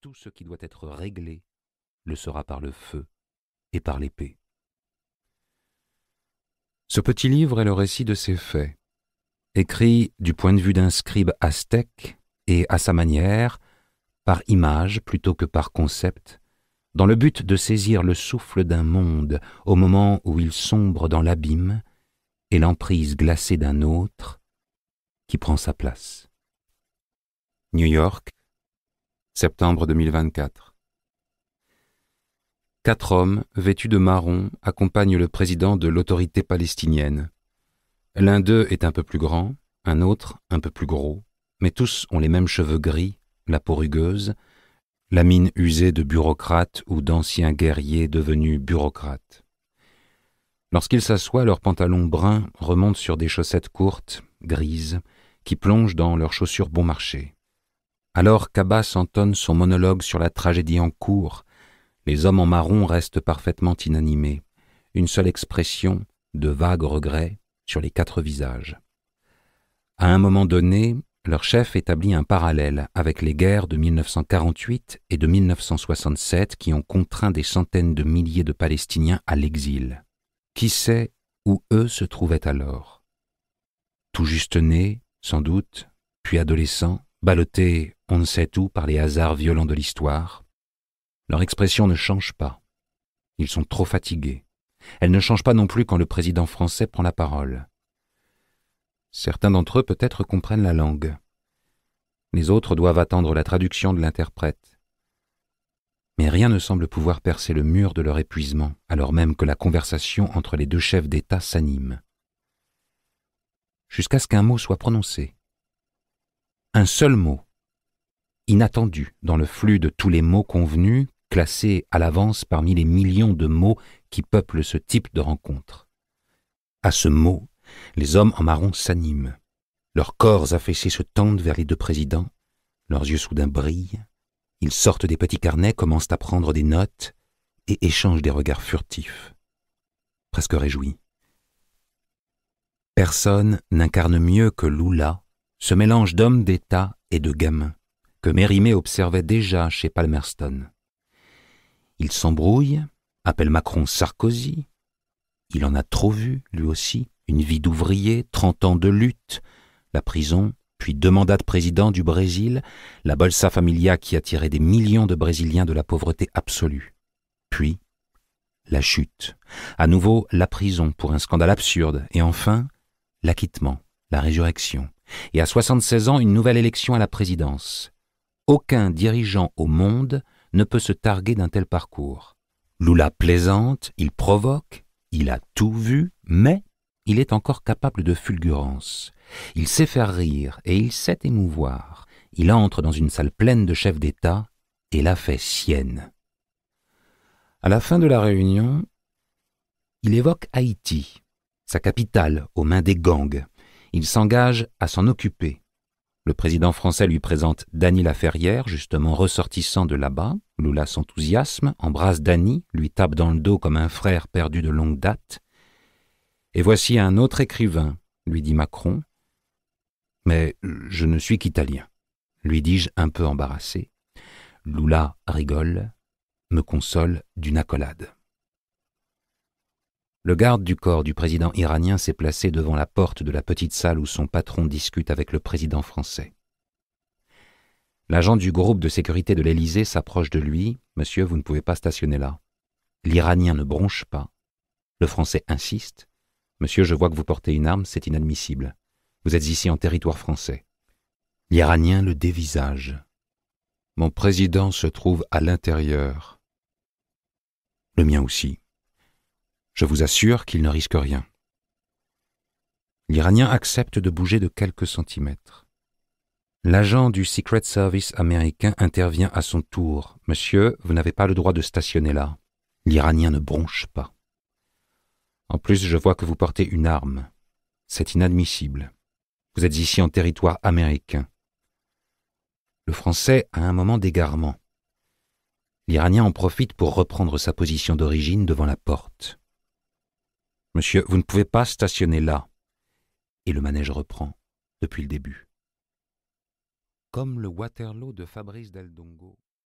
tout ce qui doit être réglé le sera par le feu et par l'épée. Ce petit livre est le récit de ces faits, écrit du point de vue d'un scribe aztèque et à sa manière, par image plutôt que par concept, dans le but de saisir le souffle d'un monde au moment où il sombre dans l'abîme et l'emprise glacée d'un autre qui prend sa place. New York, septembre 2024. 4 hommes, vêtus de marron, accompagnent le président de l'autorité palestinienne. L'un d'eux est un peu plus grand, un autre un peu plus gros, mais tous ont les mêmes cheveux gris, la peau rugueuse, la mine usée de bureaucrates ou d'anciens guerriers devenus bureaucrates. Lorsqu'ils s'assoient, leurs pantalons bruns remontent sur des chaussettes courtes, grises, qui plongent dans leurs chaussures bon marché. Alors qu'Abbas entonne son monologue sur la tragédie en cours, les hommes en marron restent parfaitement inanimés, une seule expression de vague regret sur les 4 visages. À un moment donné, leur chef établit un parallèle avec les guerres de 1948 et de 1967 qui ont contraint des centaines de milliers de Palestiniens à l'exil. Qui sait où eux se trouvaient alors? Tout juste nés, sans doute, puis adolescents, ballottés on ne sait où par les hasards violents de l'histoire. Leur expression ne change pas. Ils sont trop fatigués. Elle ne change pas non plus quand le président français prend la parole. Certains d'entre eux peut-être comprennent la langue. Les autres doivent attendre la traduction de l'interprète. Mais rien ne semble pouvoir percer le mur de leur épuisement, alors même que la conversation entre les 2 chefs d'État s'anime. Jusqu'à ce qu'un mot soit prononcé. Un seul mot, inattendu dans le flux de tous les mots convenus, classés à l'avance parmi les millions de mots qui peuplent ce type de rencontre. À ce mot, les hommes en marron s'animent. Leurs corps affaissés se tendent vers les 2 présidents, leurs yeux soudain brillent, ils sortent des petits carnets, commencent à prendre des notes et échangent des regards furtifs, presque réjouis. Personne n'incarne mieux que Lula ce mélange d'hommes d'État et de gamins que Mérimée observait déjà chez Palmerston. Il s'embrouille, appelle Macron Sarkozy. Il en a trop vu, lui aussi, une vie d'ouvrier, 30 ans de lutte, la prison, puis 2 mandats de président du Brésil, la Bolsa Familia qui a tiré des millions de Brésiliens de la pauvreté absolue. Puis, la chute. À nouveau, la prison pour un scandale absurde. Et enfin, l'acquittement, la résurrection. Et à 76 ans, une nouvelle élection à la présidence. Aucun dirigeant au monde ne peut se targuer d'un tel parcours. Lula plaisante, il provoque, il a tout vu, mais il est encore capable de fulgurance. Il sait faire rire et il sait émouvoir. Il entre dans une salle pleine de chefs d'État et la fait sienne. À la fin de la réunion, il évoque Haïti, sa capitale, aux mains des gangs. Il s'engage à s'en occuper. Le président français lui présente Dany Laferrière, justement ressortissant de là-bas. Lula s'enthousiasme, embrasse Dany, lui tape dans le dos comme un frère perdu de longue date. Et voici un autre écrivain, lui dit Macron. Mais je ne suis qu'Italien, lui dis-je un peu embarrassé. Lula rigole, me console d'une accolade. Le garde du corps du président iranien s'est placé devant la porte de la petite salle où son patron discute avec le président français. L'agent du groupe de sécurité de l'Élysée s'approche de lui. « Monsieur, vous ne pouvez pas stationner là. » L'Iranien ne bronche pas. Le Français insiste. « Monsieur, je vois que vous portez une arme, c'est inadmissible. Vous êtes ici en territoire français. » L'Iranien le dévisage. « Mon président se trouve à l'intérieur. » Le mien aussi. Je vous assure qu'il ne risque rien. L'Iranien accepte de bouger de quelques centimètres. L'agent du Secret Service américain intervient à son tour. « Monsieur, vous n'avez pas le droit de stationner là. » L'Iranien ne bronche pas. « En plus, je vois que vous portez une arme. C'est inadmissible. Vous êtes ici en territoire américain. » Le Français a un moment d'égarement. L'Iranien en profite pour reprendre sa position d'origine devant la porte. « Monsieur, vous ne pouvez pas stationner là. » Et le manège reprend, depuis le début. Comme le Waterloo de Fabrice Del Dongo.